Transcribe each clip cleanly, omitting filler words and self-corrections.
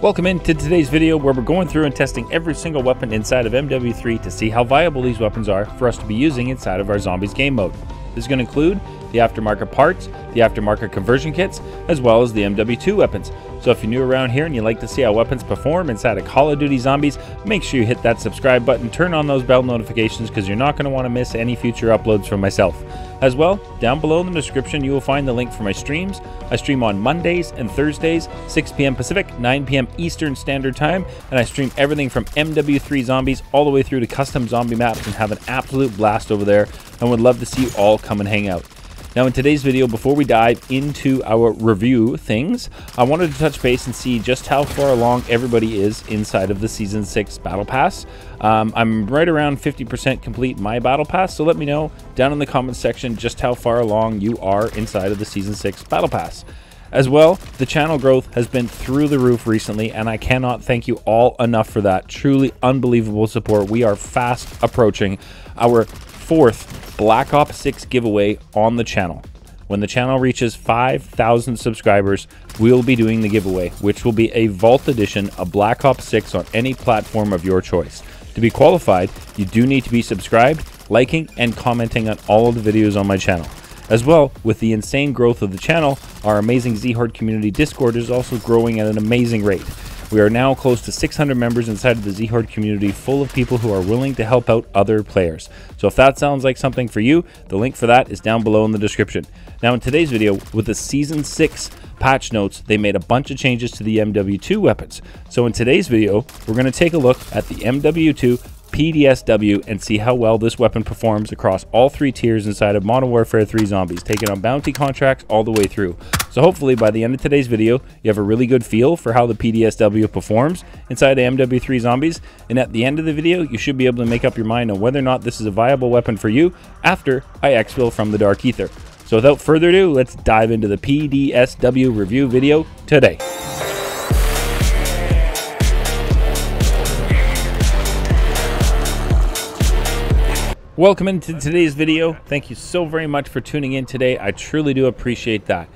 Welcome into today's video where we're going through and testing every single weapon inside of MW3 to see how viable these weapons are for us to be using inside of our Zombies game mode. This is going to include the aftermarket parts, the aftermarket conversion kits, as well as the MW2 weapons. So if you're new around here and you like to see how weapons perform inside of Call of Duty Zombies, make sure you hit that subscribe button, turn on those bell notifications because you're not going to want to miss any future uploads from myself. As well, down below in the description you will find the link for my streams. I stream on Mondays and Thursdays, 6 p.m. Pacific, 9 p.m. Eastern Standard Time, and I stream everything from MW3 Zombies all the way through to custom zombie maps and have an absolute blast over there, and would love to see you all come and hang out. Now in today's video, before we dive into our review things, I wanted to touch base and see just how far along everybody is inside of the Season 6 Battle Pass. I'm right around 50% complete my Battle Pass, so let me know down in the comments section just how far along you are inside of the Season 6 Battle Pass. As well, the channel growth has been through the roof recently, and I cannot thank you all enough for that. Truly unbelievable support. We are fast approaching our 4th Black Ops 6 giveaway on the channel. When the channel reaches 5,000 subscribers, we'll be doing the giveaway, which will be a Vault Edition of Black Ops 6 on any platform of your choice. To be qualified, you do need to be subscribed, liking, and commenting on all of the videos on my channel. As well, with the insane growth of the channel, our amazing Zhorde Discord is also growing at an amazing rate. We are now close to 600 members inside of the Zhorde community, full of people who are willing to help out other players. So if that sounds like something for you, the link for that is down below in the description. Now in today's video, with the Season 6 patch notes, they made a bunch of changes to the MW2 weapons. So in today's video, we're going to take a look at the MW2 PDSW and see how well this weapon performs across all 3 tiers inside of Modern Warfare 3 Zombies, taking on bounty contracts all the way through. So hopefully by the end of today's video, you have a really good feel for how the PDSW performs inside of MW3 Zombies, and at the end of the video, you should be able to make up your mind on whether or not this is a viable weapon for you after I exfil from the Dark Ether. So without further ado, let's dive into the PDSW review video today. Welcome into today's video. Thank you so very much for tuning in today. I truly do appreciate that.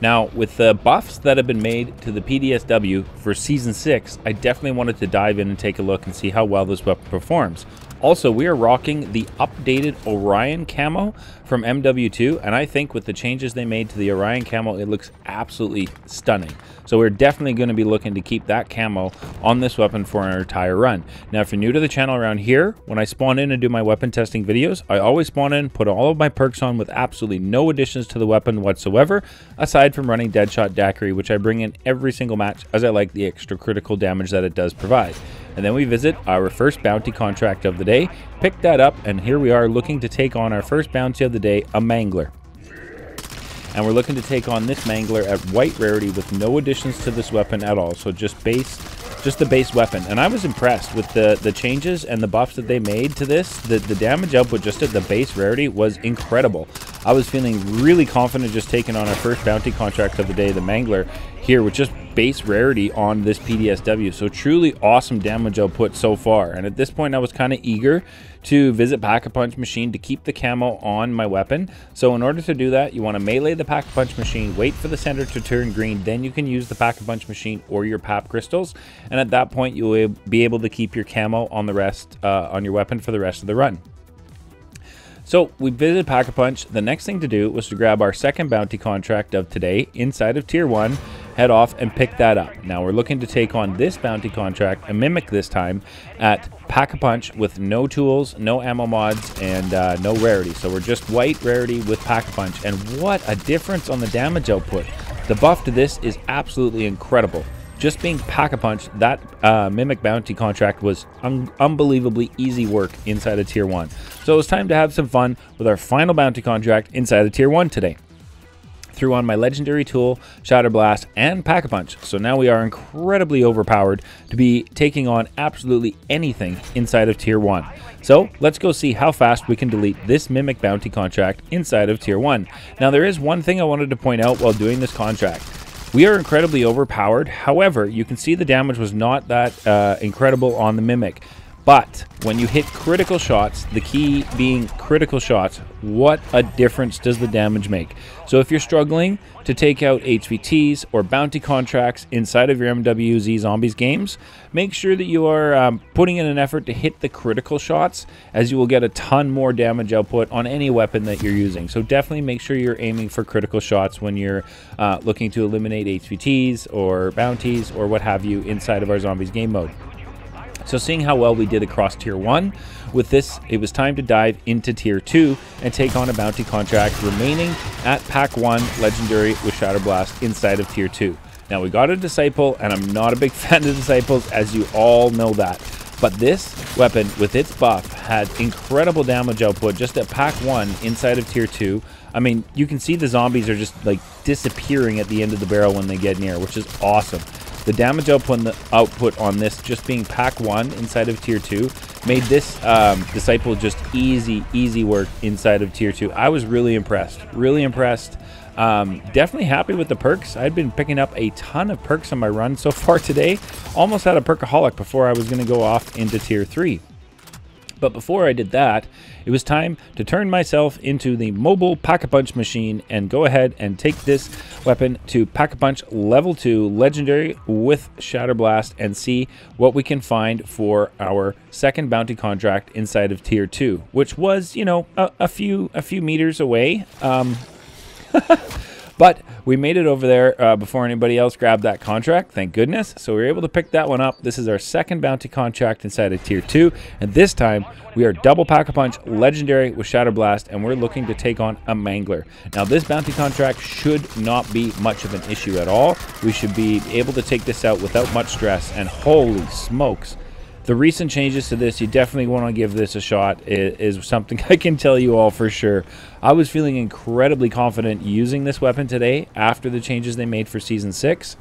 Now, with the buffs that have been made to the PDSW for Season 6, I definitely wanted to dive in and take a look and see how well this weapon performs. Also, we are rocking the updated Orion camo from MW2, and I think with the changes they made to the Orion camo, it looks absolutely stunning. So we're definitely going to be looking to keep that camo on this weapon for our entire run. Now, if you're new to the channel around here, when I spawn in and do my weapon testing videos, I always spawn in, put all of my perks on with absolutely no additions to the weapon whatsoever, aside from running Deadshot Daiquiri, which I bring in every single match as I like the extra critical damage that it does provide. And then we visit our first bounty contract of the day, pick that up, and here we are looking to take on our first bounty of the day, a Mangler. And we're looking to take on this Mangler at white rarity with no additions to this weapon at all, so just the base weapon. And I was impressed with the changes and the buffs that they made to this. The damage output just at the base rarity was incredible. I was feeling really confident just taking on our first bounty contract of the day, the Mangler, here with just base rarity on this PDSW. So truly awesome damage output so far. And at this point I was kind of eager to visit Pack-a-Punch Machine to keep the camo on my weapon. So in order to do that, you want to melee the Pack-a-Punch Machine, wait for the center to turn green, then you can use the Pack-a-Punch Machine or your PAP crystals, and at that point you will be able to keep your camo on the rest on your weapon for the rest of the run. So we visited Pack-a-Punch. The next thing to do was to grab our second bounty contract of today inside of Tier 1, head off and pick that up. Now we're looking to take on this bounty contract, a Mimic this time, at Pack-a-Punch with no tools, no ammo mods, and no rarity. So we're just white rarity with Pack-a-Punch, and what a difference on the damage output. The buff to this is absolutely incredible. Just being Pack-a-Punch, that Mimic bounty contract was unbelievably easy work inside of Tier 1. So it was time to have some fun with our final bounty contract inside of Tier 1 today. Threw on my legendary tool, Shatter Blast, and Pack-a-Punch. So now we are incredibly overpowered to be taking on absolutely anything inside of Tier 1. So let's go see how fast we can delete this Mimic bounty contract inside of Tier 1. Now there is one thing I wanted to point out while doing this contract. We are incredibly overpowered. However, you can see the damage was not that incredible on the Mimic. But when you hit critical shots, the key being critical shots, what a difference does the damage make? So if you're struggling to take out HVTs or bounty contracts inside of your MWZ Zombies games, make sure that you are putting in an effort to hit the critical shots, as you will get a ton more damage output on any weapon that you're using. So definitely make sure you're aiming for critical shots when you're looking to eliminate HVTs or bounties or what have you inside of our Zombies game mode. So seeing how well we did across Tier 1, with this, it was time to dive into Tier 2 and take on a bounty contract remaining at Pack 1 Legendary with Shatterblast inside of Tier 2. Now we got a Disciple, and I'm not a big fan of Disciples, as you all know that. But this weapon, with its buff, had incredible damage output just at Pack 1 inside of Tier 2. I mean, you can see the zombies are just like disappearing at the end of the barrel when they get near, which is awesome. The damage output on this just being Pack 1 inside of Tier 2 made this Disciple just easy work inside of Tier 2. I was really impressed. Definitely happy with the perks. I'd been picking up a ton of perks on my run so far today. Almost had a perkaholic before I was going to go off into Tier 3. But before I did that, it was time to turn myself into the mobile Pack-a-Punch machine and go ahead and take this weapon to Pack-a-Punch Level 2 Legendary with Shatterblast and see what we can find for our second bounty contract inside of Tier 2, which was, you know, a few meters away. But we made it over there before anybody else grabbed that contract, thank goodness. So we were able to pick that one up. This is our second bounty contract inside of Tier 2. And this time, we are double Pack-a-Punch Legendary with Shatterblast, and we're looking to take on a Mangler. Now, this bounty contract should not be much of an issue at all. We should be able to take this out without much stress, and holy smokes. The recent changes to this, you definitely want to give this a shot, is something I can tell you all for sure. I was feeling incredibly confident using this weapon today after the changes they made for Season 6.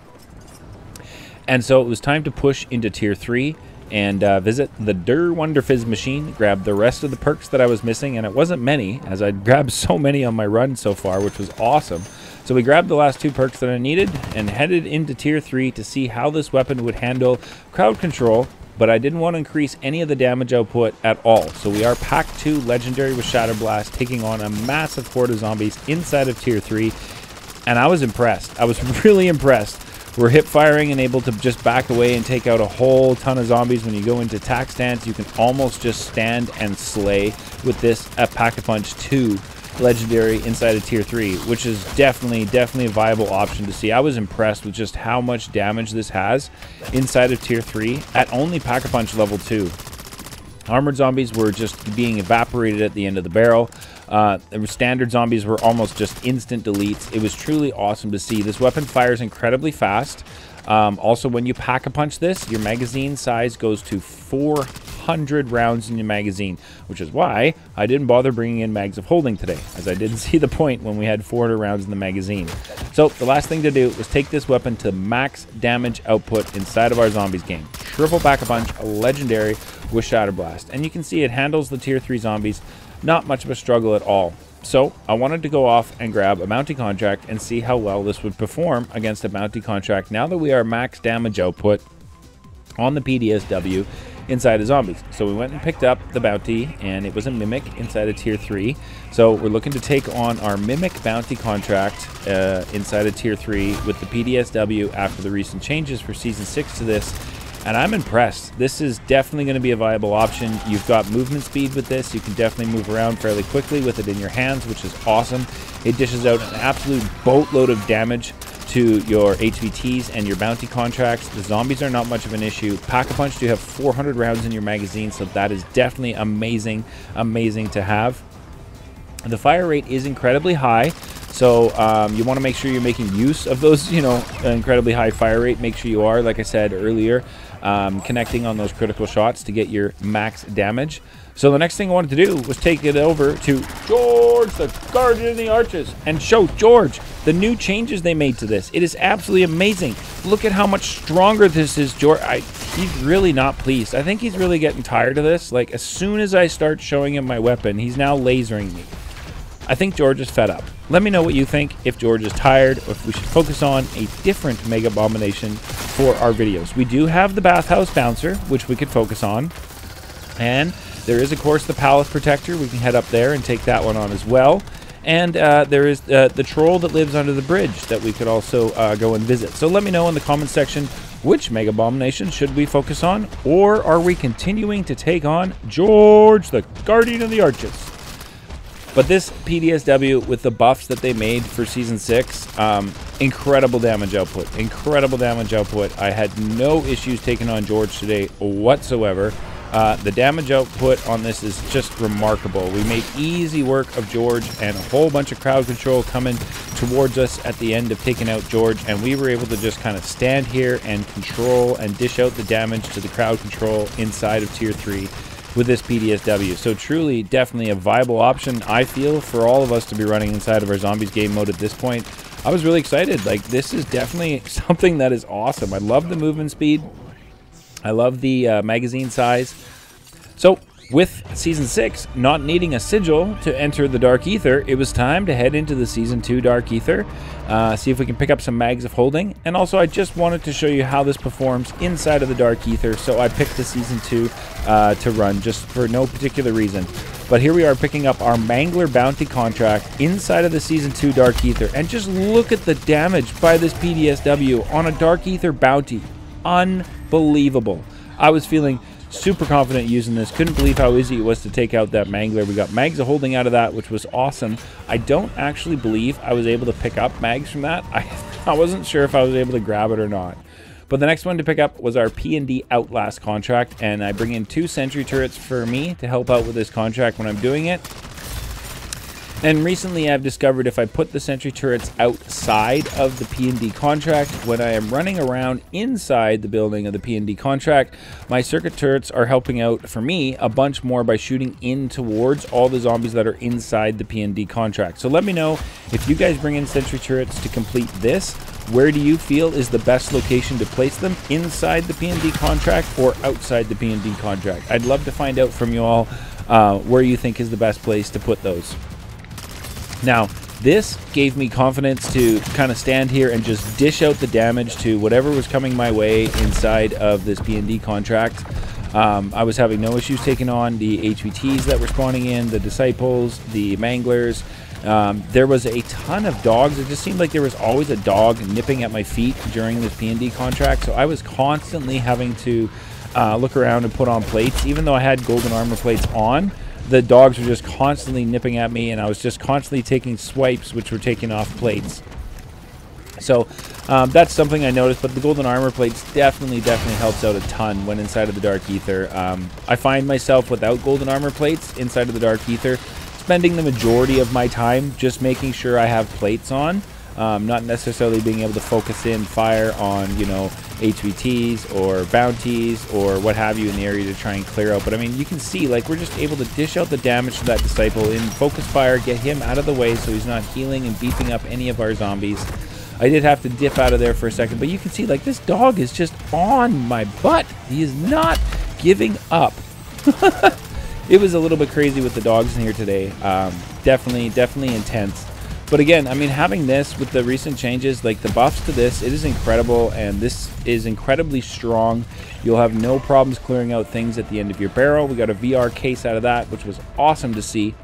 And so it was time to push into Tier 3 and visit the Der Wonderfizz machine, grab the rest of the perks that I was missing, and it wasn't many, as I'd grabbed so many on my run so far, which was awesome. So we grabbed the last two perks that I needed and headed into Tier 3 to see how this weapon would handle crowd control, but I didn't want to increase any of the damage output at all. So we are Pack 2 Legendary with Shatterblast, taking on a massive horde of zombies inside of Tier 3, and I was impressed. I was really impressed. We're hip firing and able to just back away and take out a whole ton of zombies. When you go into tack stance, you can almost just stand and slay with this at Pack-a-Punch 2 Legendary inside of Tier 3, which is definitely a viable option to see. I was impressed with just how much damage this has inside of Tier 3 at only Pack-a-Punch Level 2. Armored zombies were just being evaporated at the end of the barrel. Standard zombies were almost just instant deletes. It was truly awesome to see. This weapon fires incredibly fast. Also, when you Pack-a-Punch this, your magazine size goes to 400 rounds in your magazine, which is why I didn't bother bringing in mags of holding today, as I didn't see the point when we had 400 rounds in the magazine. So the last thing to do was take this weapon to max damage output inside of our zombies game. Triple Pack-a-Punch Legendary with Shatterblast. And you can see it handles the Tier 3 zombies. Not much of a struggle at all. So I wanted to go off and grab a bounty contract and see how well this would perform against a bounty contract now that we are max damage output on the PDSW inside of zombies. So we went and picked up the bounty, and it was a Mimic inside of Tier 3. So we're looking to take on our Mimic bounty contract inside of Tier 3 with the PDSW after the recent changes for Season 6 to this. And I'm impressed. This is definitely going to be a viable option. You've got movement speed with this. You can definitely move around fairly quickly with it in your hands, which is awesome. It dishes out an absolute boatload of damage to your HVTs and your bounty contracts. The zombies are not much of an issue. Pack-a-Punch, you have 400 rounds in your magazine, so that is definitely amazing to have. The fire rate is incredibly high. So you want to make sure you're making use of those, you know, incredibly high fire rate. Make sure you are, like I said earlier, connecting on those critical shots to get your max damage. So the next thing I wanted to do was take it over to Zhorde, the Guardian of the Arches, and show Zhorde the new changes they made to this. It is absolutely amazing. Look at how much stronger this is, Zhorde. He's really not pleased. I think he's really getting tired of this. Like, as soon as I start showing him my weapon, he's now lasering me. I think Zhorde is fed up. Let me know what you think, if Zhorde is tired, or if we should focus on a different Mega Abomination for our videos. We do have the Bathhouse Bouncer, which we could focus on. And there is, of course, the palace protector. We can head up there and take that one on as well. And there is the troll that lives under the bridge that we could also go and visit. So let me know in the comment section, which Mega Bomb Nation should we focus on? Or are we continuing to take on Zhorde, the Guardian of the Arches? But this PDSW, with the buffs that they made for Season 6, incredible damage output. Incredible damage output. I had no issues taking on Zhorde today whatsoever. The damage output on this is just remarkable. We made easy work of Zhorde and a whole bunch of crowd control coming towards us at the end of taking out Zhorde, and we were able to just kind of stand here and control and dish out the damage to the crowd control inside of Tier 3 with this PDSW. So truly, definitely a viable option, I feel, for all of us to be running inside of our Zombies game mode at this point. I was really excited. Like, this is definitely something that is awesome. I love the movement speed. I love the magazine size. So, with Season 6 not needing a sigil to enter the Dark Aether, it was time to head into the Season 2 Dark Aether, see if we can pick up some mags of holding. And also, I just wanted to show you how this performs inside of the Dark Aether, so I picked the Season 2 to run, just for no particular reason. But here we are picking up our Mangler Bounty contract inside of the Season 2 Dark Aether. And just look at the damage by this PDSW on a Dark Aether bounty. Unbelievable. I was feeling super confident using this. Couldn't believe how easy it was to take out that Mangler. We got mags of holding out of that, which was awesome. I don't actually believe I was able to pick up mags from that. I wasn't sure if I was able to grab it or not. But the next one to pick up was our P&D Outlast contract, and I bring in 2 sentry turrets for me to help out with this contract when I'm doing it. And recently I've discovered if I put the sentry turrets outside of the P&D contract, when I am running around inside the building of the P&D contract, my circuit turrets are helping out for me a bunch more by shooting in towards all the zombies that are inside the P&D contract. So let me know if you guys bring in sentry turrets to complete this. Where do you feel is the best location to place them? Inside the P&D contract or outside the P&D contract? I'd love to find out from you all where you think is the best place to put those. Now, this gave me confidence to kind of stand here and just dish out the damage to whatever was coming my way inside of this P&D contract. I was having no issues taking on the HVTs that were spawning in, the Disciples, the Manglers. There was a ton of dogs. It just seemed like there was always a dog nipping at my feet during this P&D contract, so I was constantly having to look around and put on plates. Even though I had golden armor plates on, the dogs were just constantly nipping at me, and I was just constantly taking swipes, which were taking off plates. So that's something I noticed, but the golden armor plates definitely helps out a ton when inside of the Dark Aether. I find myself without golden armor plates inside of the Dark Aether, spending the majority of my time just making sure I have plates on, not necessarily being able to focus in fire on, you know, HVTs or bounties or what have you in the area to try and clear out. But I mean, you can see, like, we're just able to dish out the damage to that Disciple in focus fire, get him out of the way so he's not healing and beefing up any of our zombies. I did have to dip out of there for a second, but you can see, like, this dog is just on my butt. He is not giving up. It was a little bit crazy with the dogs in here today. Definitely intense. But again, I mean, having this with the recent changes, like the buffs to this, it is incredible, and this is incredibly strong. You'll have no problems clearing out things at the end of your barrel. We got a VR case out of that, which was awesome to see.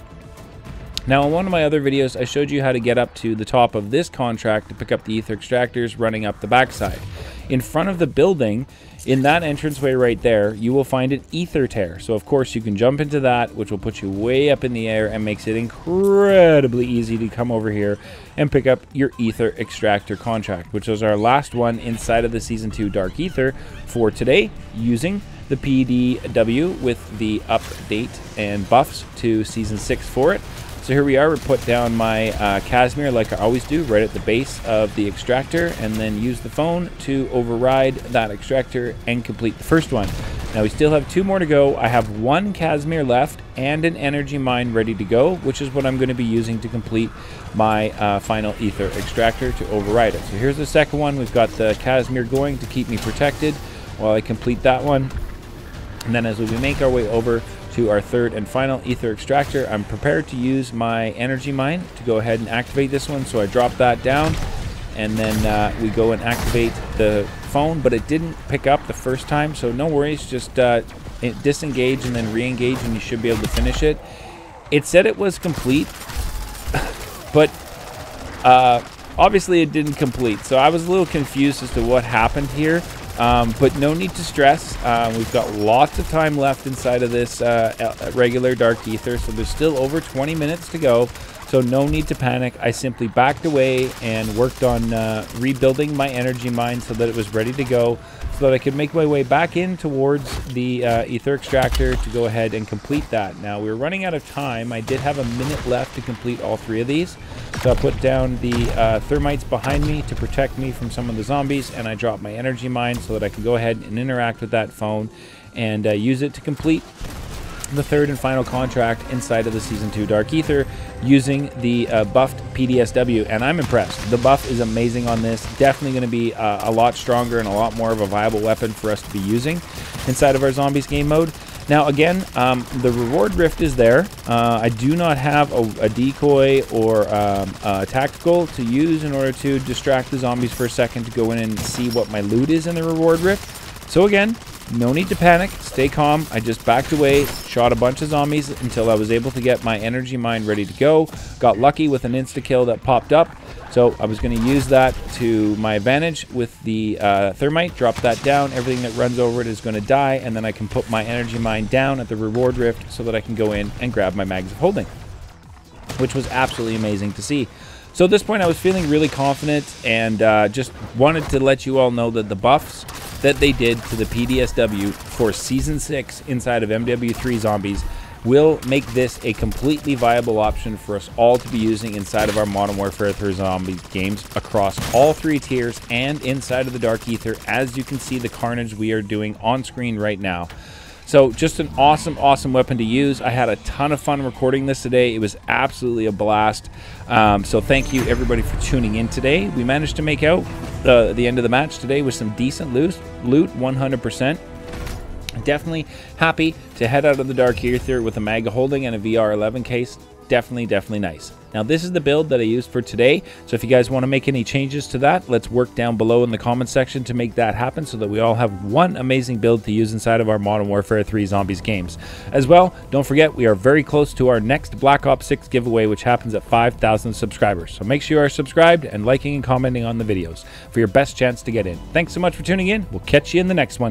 Now, in one of my other videos, I showed you how to get up to the top of this contract to pick up the ether extractors running up the backside. In front of the building, in that entranceway right there, you will find an ether tear. So, of course, you can jump into that, which will put you way up in the air and makes it incredibly easy to come over here and pick up your ether extractor contract, which was our last one inside of the Season 2 Dark Aether for today, using the PDW with the update and buffs to Season 6 for it. So here we are, we put down my Casimir like I always do, right at the base of the extractor, and then use the phone to override that extractor and complete the first one. Now we still have 2 more to go. I have 1 Casimir left and an energy mine ready to go, which is what I'm going to be using to complete my final ether extractor to override it. So here's the second one. We've got the Casimir going to keep me protected while I complete that one. And then as we make our way over to our third and final ether extractor, I'm prepared to use my energy mine to go ahead and activate this one. So I drop that down, and then we go and activate the phone, but it didn't pick up the first time, so no worries. Just disengage and then re-engage, and you should be able to finish it. It said it was complete, but obviously it didn't complete, so I was a little confused as to what happened here. But no need to stress. We've got lots of time left inside of this regular Dark Aether, so there's still over 20 minutes to go, so no need to panic. I simply backed away and worked on rebuilding my energy mine so that it was ready to go, so that I could make my way back in towards the Aether extractor to go ahead and complete that. Now, we were running out of time. I did have a minute left to complete all 3 of these, so I put down the thermites behind me to protect me from some of the zombies, and I dropped my energy mine so that I could go ahead and interact with that phone and use it to complete the 3rd and final contract inside of the Season 2 Dark Aether using the buffed PDSW, and I'm impressed. The buff is amazing on this. Definitely going to be a lot stronger and a lot more of a viable weapon for us to be using inside of our Zombies game mode. Now, again, the reward rift is there. I do not have a decoy or a tactical to use in order to distract the zombies for a second to go in and see what my loot is in the reward rift. So again, no need to panic, stay calm. I just backed away, shot a bunch of zombies until I was able to get my energy mine ready to go. Got lucky with an insta-kill that popped up, so I was going to use that to my advantage with the thermite, drop that down. Everything that runs over it is going to die, and then I can put my energy mine down at the reward rift so that I can go in and grab my mags of holding, which was absolutely amazing to see. So at this point, I was feeling really confident, and just wanted to let you all know that the buffs that they did to the PDSW for Season 6 inside of MW3 Zombies will make this a completely viable option for us all to be using inside of our Modern Warfare 3 Zombies games across all 3 tiers and inside of the Dark Aether, as you can see the carnage we are doing on screen right now. So just an awesome, awesome weapon to use. I had a ton of fun recording this today. It was absolutely a blast. So thank you everybody for tuning in today. We managed to make out the end of the match today with some decent loot, 100%. Definitely happy to head out of the Dark Aether with a mag holding and a VR11 case. Definitely nice. Now, this is the build that I used for today, so if you guys want to make any changes to that, let's work down below in the comment section to make that happen so that we all have one amazing build to use inside of our Modern Warfare 3 Zombies games. As well, don't forget, we are very close to our next Black Ops 6 giveaway, which happens at 5,000 subscribers. So make sure you are subscribed and liking and commenting on the videos for your best chance to get in. Thanks so much for tuning in. We'll catch you in the next one.